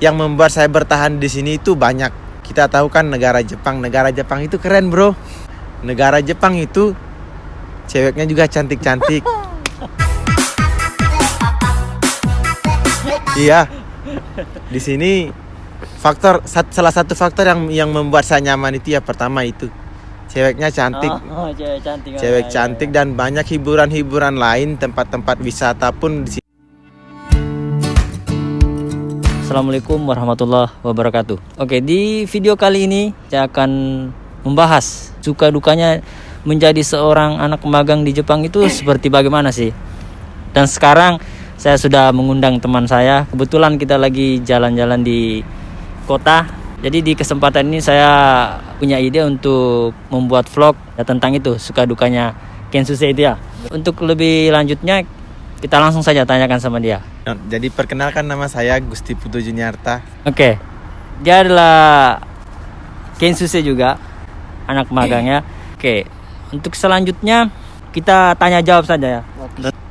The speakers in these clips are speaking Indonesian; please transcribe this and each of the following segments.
yang membuat saya bertahan di sini itu banyak. Kita tahu kan negara Jepang itu keren, bro. Negara Jepang itu ceweknya juga cantik-cantik. Iya. Di sini salah satu faktor yang membuat saya nyaman itu ya pertama itu ceweknya cantik. Cewek cantik dan banyak hiburan-hiburan lain, tempat-tempat wisata pun di sini. Assalamualaikum warahmatullahi wabarakatuh. Oke, di video kali ini saya akan membahas suka dukanya menjadi seorang anak magang di Jepang itu seperti bagaimana sih. Dan sekarang saya sudah mengundang teman saya. Kebetulan kita lagi jalan-jalan di kota. Jadi di kesempatan ini saya punya ide untuk membuat vlog ya, tentang itu suka dukanya Kensuke itu ya. Untuk lebih lanjutnya kita langsung saja tanyakan sama dia. Jadi perkenalkan, nama saya Gusti Putu Juniarta. Oke. Dia adalah Kensuke juga, anak magangnya. Oke. Untuk selanjutnya kita tanya jawab saja ya.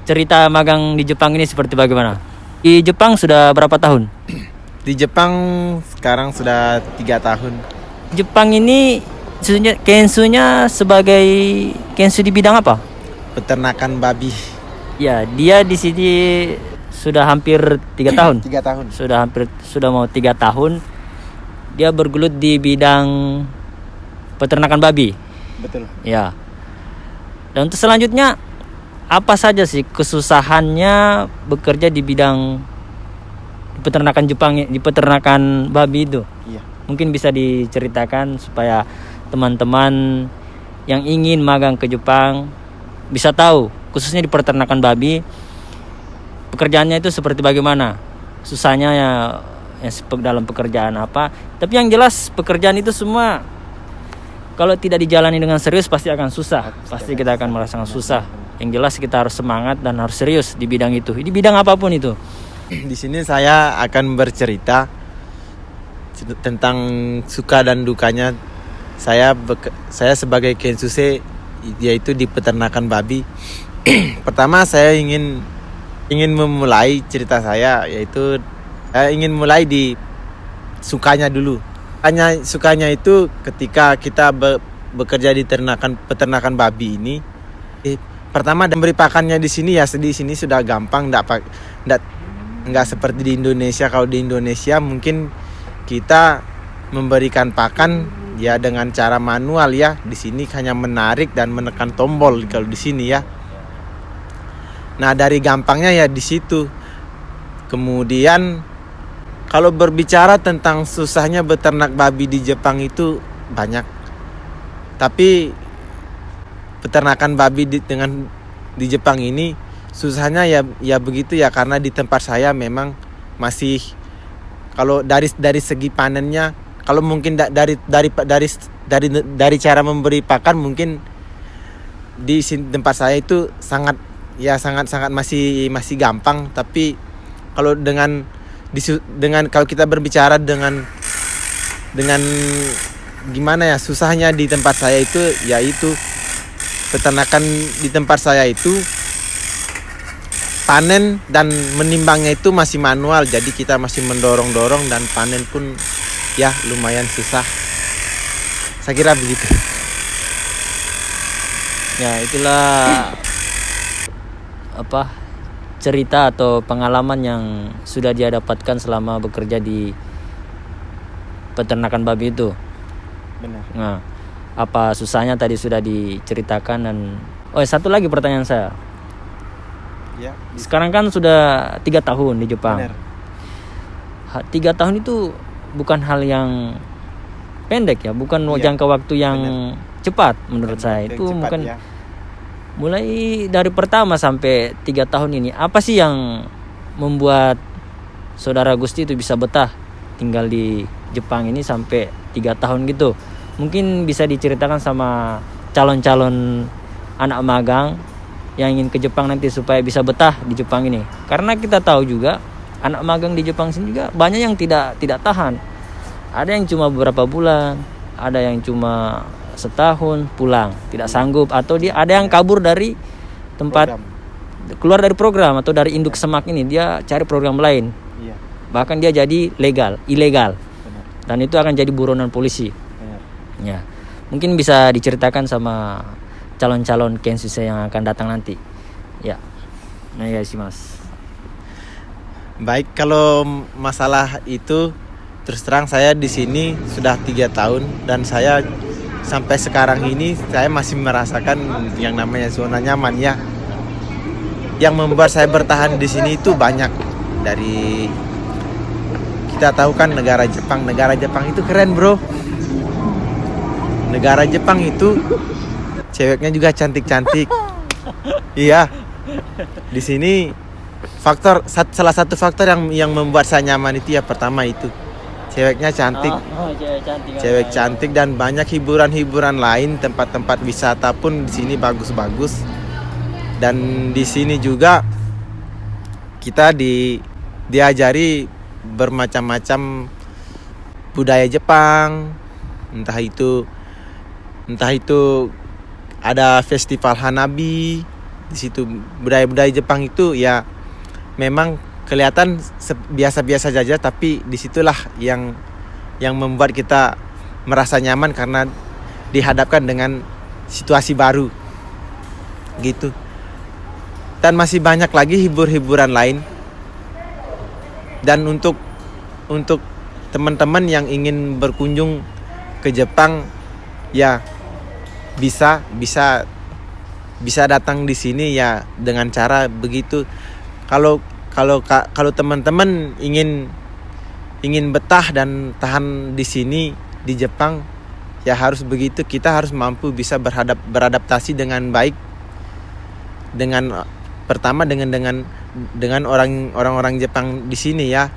Cerita magang di Jepang ini seperti bagaimana? Di Jepang sudah berapa tahun? Di Jepang sekarang sudah 3 tahun. Jepang ini Kensunya sebagai Kensu di bidang apa? Peternakan babi. Ya, dia di sini sudah hampir 3 tahun. 3 tahun. Sudah mau 3 tahun. Dia bergelut di bidang peternakan babi. Betul. Ya. Dan untuk selanjutnya apa saja sih kesusahannya bekerja di bidang peternakan Jepang, di peternakan babi itu? Iya. Mungkin bisa diceritakan supaya teman-teman yang ingin magang ke Jepang bisa tahu, khususnya di peternakan babi, pekerjaannya itu seperti bagaimana, susahnya ya dalam pekerjaan apa. Tapi yang jelas pekerjaan itu semua kalau tidak dijalani dengan serius pasti akan susah. Pasti kita akan merasakan susah. Yang jelas kita harus semangat dan harus serius di bidang itu, di bidang apapun itu. Di sini saya akan bercerita tentang suka dan dukanya saya sebagai Kensuke, yaitu di peternakan babi. Pertama saya ingin memulai cerita saya, yaitu saya ingin mulai di sukanya dulu. Sukanya itu ketika kita bekerja di peternakan babi ini. Pertama, memberi pakannya di sini sudah gampang, nggak seperti di Indonesia. Kalau di Indonesia mungkin kita memberikan pakan ya dengan cara manual ya. Di sini hanya menarik dan menekan tombol kalau di sini ya. Nah, dari gampangnya ya di situ. Kemudian kalau berbicara tentang susahnya beternak babi di Jepang itu banyak. Tapi peternakan babi di Jepang ini susahnya ya begitu ya, karena di tempat saya memang masih, kalau dari segi panennya, kalau mungkin dari cara memberi pakan mungkin di tempat saya itu sangat masih gampang. Tapi kalau dengan kalau kita berbicara dengan gimana ya susahnya di tempat saya itu, yaitu peternakan di tempat saya itu panen dan menimbangnya itu masih manual. Jadi kita masih mendorong-dorong dan panen pun ya lumayan susah. Saya kira begitu. Ya, itulah cerita atau pengalaman yang sudah dia dapatkan selama bekerja di peternakan babi itu. Benar. Nah, apa susahnya tadi sudah diceritakan. Dan satu lagi pertanyaan saya. Ya. Sekarang kan sudah 3 tahun di Jepang. Benar. 3 tahun itu bukan hal yang pendek ya, bukan jangka waktu yang cepat menurut saya. Itu cepat, mungkin ya. Mulai dari pertama sampai 3 tahun ini, apa sih yang membuat saudara Gusti itu bisa betah tinggal di Jepang ini sampai 3 tahun gitu? Mungkin bisa diceritakan sama calon-calon anak magang yang ingin ke Jepang nanti supaya bisa betah di Jepang ini. Karena kita tahu juga anak magang di Jepang sini juga banyak yang tidak tahan. Ada yang cuma beberapa bulan, ada yang cuma setahun pulang, tidak sanggup, atau ada yang kabur dari tempat keluar dari program atau dari induk semak ini, dia cari program lain. Iya. bahkan dia jadi ilegal, Benar. dan itu akan jadi buronan polisi. Benar. Ya, mungkin bisa diceritakan sama calon-calon Kensuse yang akan datang nanti. Ya, nah ya sih Mas. Baik, kalau masalah itu terus terang saya di sini sudah 3 tahun dan saya sampai sekarang ini saya masih merasakan yang namanya zona nyaman ya. Yang membuat saya bertahan di sini itu banyak. Dari kita tahu kan negara Jepang itu keren bro. Negara Jepang itu ceweknya juga cantik-cantik. Iya. Di sini salah satu faktor yang membuat saya nyaman itu ya pertama itu ceweknya cantik. Cewek cantik dan banyak hiburan-hiburan lain, tempat-tempat wisata pun di sini bagus-bagus. Dan di sini juga kita diajari bermacam-macam budaya Jepang, entah itu ada festival Hanabi. Di situ budaya-budaya Jepang itu ya memang kelihatan biasa-biasa saja, tapi disitulah yang membuat kita merasa nyaman karena dihadapkan dengan situasi baru gitu. Dan masih banyak lagi hiburan lain. Dan untuk teman-teman yang ingin berkunjung ke Jepang ya bisa datang di sini ya dengan cara begitu. Kalau teman-teman ingin betah dan tahan di sini di Jepang ya harus begitu. Kita harus mampu bisa beradaptasi dengan baik pertama dengan orang-orang Jepang di sini ya.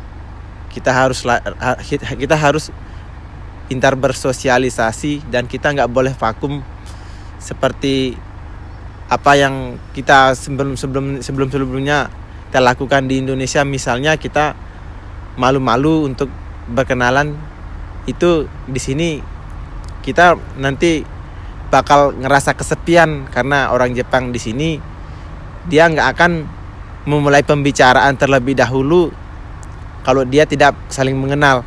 Kita harus pintar bersosialisasi dan kita nggak boleh vakum seperti apa yang kita sebelumnya kita lakukan di Indonesia. Misalnya kita malu-malu untuk berkenalan, itu di sini kita nanti bakal ngerasa kesepian karena orang Jepang di sini dia nggak akan memulai pembicaraan terlebih dahulu kalau dia tidak saling mengenal.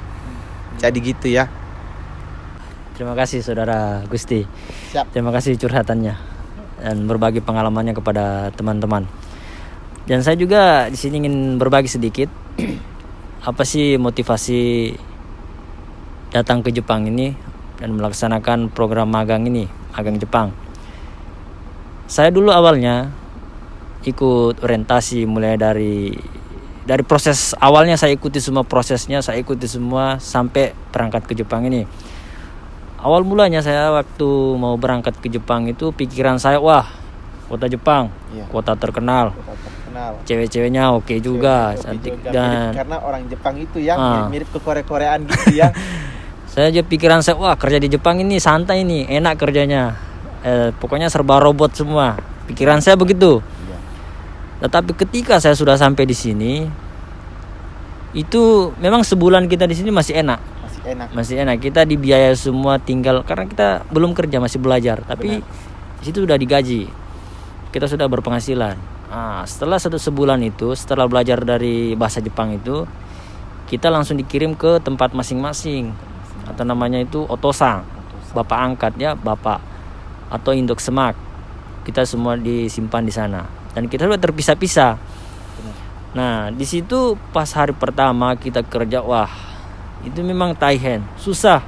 Jadi gitu ya. Terima kasih Saudara Gusti. Siap. Terima kasih curhatannya dan berbagi pengalamannya kepada teman-teman. Dan saya juga di sini ingin berbagi sedikit apa sih motivasi datang ke Jepang ini dan melaksanakan program magang Jepang. Saya dulu awalnya ikut orientasi mulai dari proses awalnya, saya ikuti semua prosesnya, saya ikuti semua sampai berangkat ke Jepang ini. Awal mulanya saya waktu mau berangkat ke Jepang itu pikiran saya, wah kota Jepang, kota terkenal, cewek-ceweknya oke juga, cantik dan karena orang Jepang itu ya mirip ke Korea-Koreaan gitu ya. Saya aja pikiran saya, wah kerja di Jepang ini santai ini, enak kerjanya, pokoknya serba robot semua. Pikiran saya begitu. Tetapi ketika saya sudah sampai di sini, itu memang sebulan kita di sini masih enak. Kita dibiayai semua, tinggal karena kita belum kerja, masih belajar. Tapi di situ sudah digaji, kita sudah berpenghasilan. Setelah sebulan itu, setelah belajar dari bahasa Jepang itu, kita langsung dikirim ke tempat masing-masing, atau namanya itu otosang, bapak angkat ya, bapak atau induk semak. Kita semua disimpan di sana. Dan kita sudah terpisah-pisah. Nah, di situ pas hari pertama kita kerja, wah, itu memang taihen, susah.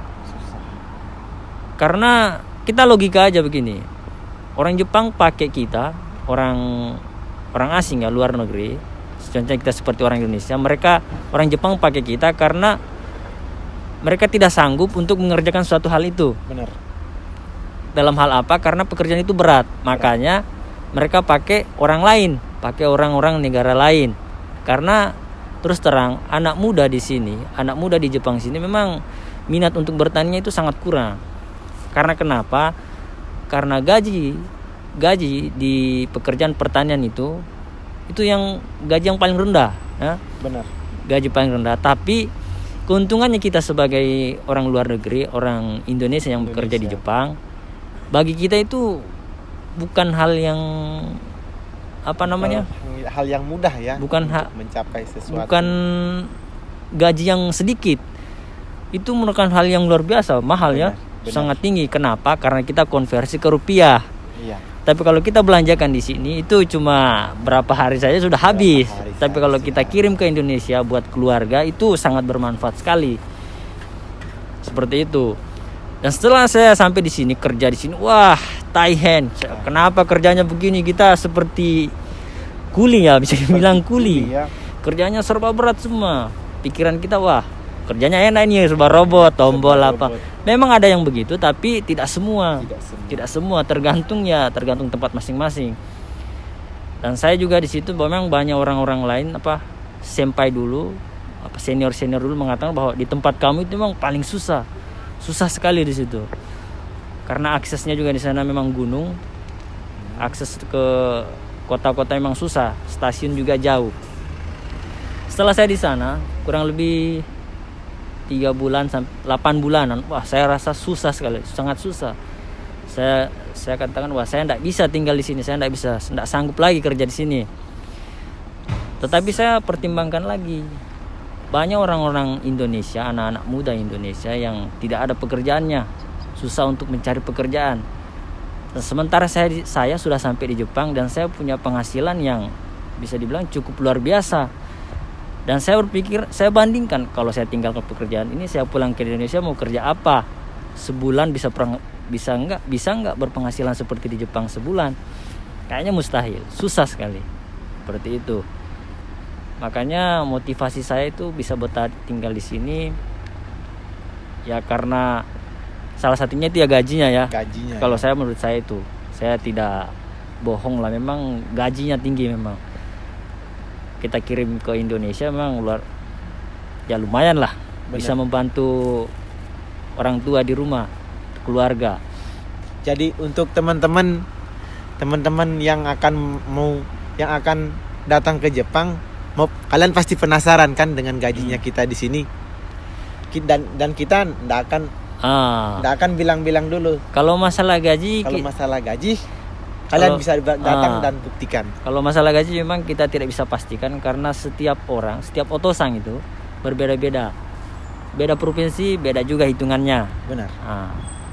Karena kita logika aja begini. Orang Jepang pakai kita, orang asing ya, luar negeri. Contohnya kita seperti orang Indonesia, orang Jepang pakai kita karena mereka tidak sanggup untuk mengerjakan suatu hal itu. Benar. Dalam hal apa? Karena pekerjaan itu berat. Makanya mereka pakai orang lain, pakai orang-orang negara lain. Karena terus terang anak muda di Jepang sini memang minat untuk bertaninya itu sangat kurang. Karena kenapa? Karena gaji di pekerjaan pertanian itu yang gaji yang paling rendah, ya. Benar. Gaji paling rendah. Tapi keuntungannya kita sebagai orang luar negeri, orang Indonesia yang bekerja di Jepang, bagi kita itu bukan hal yang hal yang mudah ya, bukan mencapai sesuatu, gaji yang sedikit. Itu merupakan hal yang luar biasa, mahal ya. Benar. Sangat tinggi. Kenapa? Karena kita konversi ke rupiah. Iya. Tapi kalau kita belanjakan di sini itu cuma berapa hari saja sudah habis. hari Tapi kalau kita kirim ke Indonesia buat keluarga itu sangat bermanfaat sekali. Seperti itu. Dan setelah saya sampai di sini, kerja di sini, wah, Thailand. Kenapa kerjanya begini? Kita seperti kuli ya, bisa dibilang kuli. Iya. Kerjanya serba berat semua. Pikiran kita, wah, kerjanya enak ini, serba robot, tombol apa. Memang ada yang begitu, tapi tidak semua. Tidak semua, tergantung tempat masing-masing. Dan saya juga di situ memang banyak orang-orang lain senpai dulu, senior dulu mengatakan bahwa di tempat kamu itu memang paling susah sekali di situ. Karena aksesnya juga di sana memang gunung, akses ke kota-kota memang susah, stasiun juga jauh. Setelah saya di sana kurang lebih 3 bulan sampai 8 bulanan, wah saya rasa susah sekali, sangat susah. Saya katakan wah saya tidak bisa tinggal di sini, saya tidak sanggup lagi kerja di sini. Tetapi saya pertimbangkan lagi, banyak orang-orang Indonesia, anak-anak muda Indonesia yang tidak ada pekerjaannya, susah untuk mencari pekerjaan. Dan sementara saya sudah sampai di Jepang dan saya punya penghasilan yang bisa dibilang cukup luar biasa. Dan saya berpikir, saya bandingkan kalau saya tinggalkan pekerjaan ini, saya pulang ke Indonesia mau kerja apa? Sebulan bisa nggak berpenghasilan seperti di Jepang sebulan? Kayaknya mustahil, susah sekali. Seperti itu. Makanya motivasi saya itu bisa betah tinggal di sini ya karena salah satunya itu ya gajinya ya. Kalau saya menurut saya itu, saya tidak bohong lah, memang gajinya tinggi memang. Kita kirim ke Indonesia memang lumayan lah. Bener. Bisa membantu orang tua di rumah, keluarga. Jadi untuk teman-teman yang akan datang ke Jepang, kalian pasti penasaran kan dengan gajinya kita di sini. Dan kita ndak akan bilang-bilang dulu. Kalau masalah gaji, kalian bisa datang dan buktikan. Kalau masalah gaji memang kita tidak bisa pastikan karena setiap otosang itu berbeda-beda. Beda provinsi, beda juga hitungannya. Benar.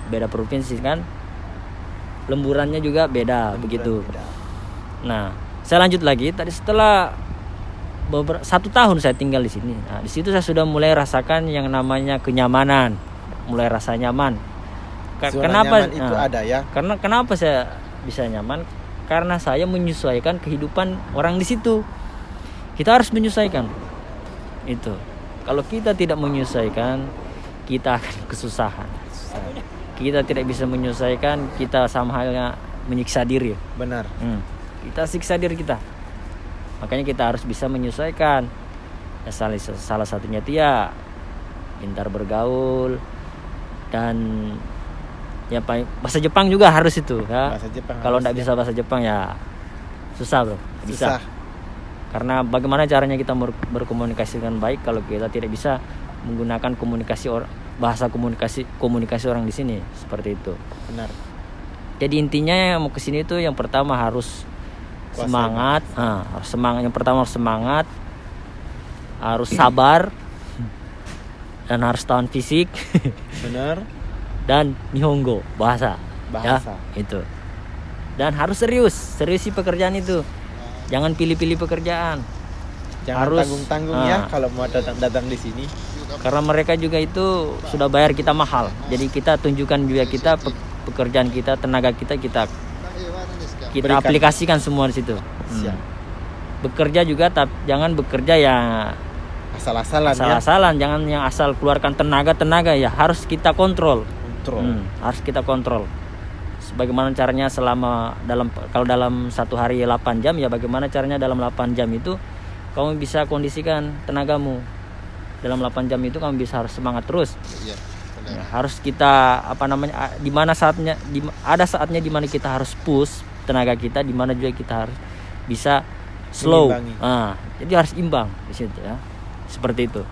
Beda provinsi kan, lemburannya juga beda begitu. Beda. Nah, saya lanjut lagi. Tadi setelah 1 tahun saya tinggal di sini. Nah, di situ saya sudah mulai rasakan yang namanya kenyamanan, mulai rasa nyaman. Kenapa? Nyaman itu ada ya? Karena kenapa saya bisa nyaman? Karena saya menyesuaikan kehidupan orang di situ. Kita harus menyesuaikan. Itu. Kalau kita tidak menyesuaikan, kita akan kesusahan. Kita tidak bisa menyesuaikan, kita sama halnya menyiksa diri. Benar. Kita siksa diri kita. Makanya kita harus bisa menyesuaikan. Ya, salah satunya dia pintar bergaul dan ya bahasa Jepang juga harus itu ya. Kalau tidak bisa bahasa Jepang ya susah bro. Bisa. Karena bagaimana caranya kita berkomunikasi dengan baik kalau kita tidak bisa menggunakan bahasa komunikasi orang di sini, seperti itu. Benar. Jadi intinya mau ke sini itu yang pertama harus semangat. Harus semangat. Yang pertama harus semangat, harus sabar, dan harus tahan fisik. Benar. Dan Nihongo, bahasa. Ya, itu. Dan harus serius sih pekerjaan itu. Jangan pilih-pilih pekerjaan. Jangan harus tanggung-tanggung ya kalau mau datang di sini. Karena mereka juga itu sudah bayar kita mahal. Jadi kita tunjukkan juga kita pekerjaan kita, tenaga kita berikan. Aplikasikan semua di situ. Bekerja juga jangan bekerja yang asal-asalan, jangan yang asal keluarkan tenaga ya, harus kita kontrol. Harus kita kontrol. Bagaimana caranya kalau dalam 1 hari 8 jam ya bagaimana caranya dalam 8 jam itu kamu bisa kondisikan tenagamu. Dalam 8 jam itu kamu bisa harus semangat terus. Ya, harus kita di mana ada saatnya di mana kita harus push tenaga kita, di mana juga kita harus bisa slow. Jadi harus imbang di situ ya. Seperti itu.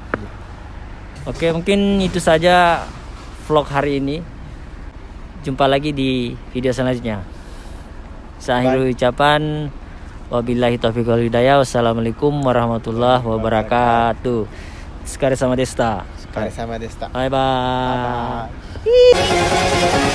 Oke, mungkin itu saja vlog hari ini. Jumpa lagi di video selanjutnya. Saya akhiri ucapan wabillahi taufiq wal hidayah. Wassalamualaikum warahmatullahi wabarakatuh. Sekali sama Desta. Sekali sama Desta. Bye bye. Bye.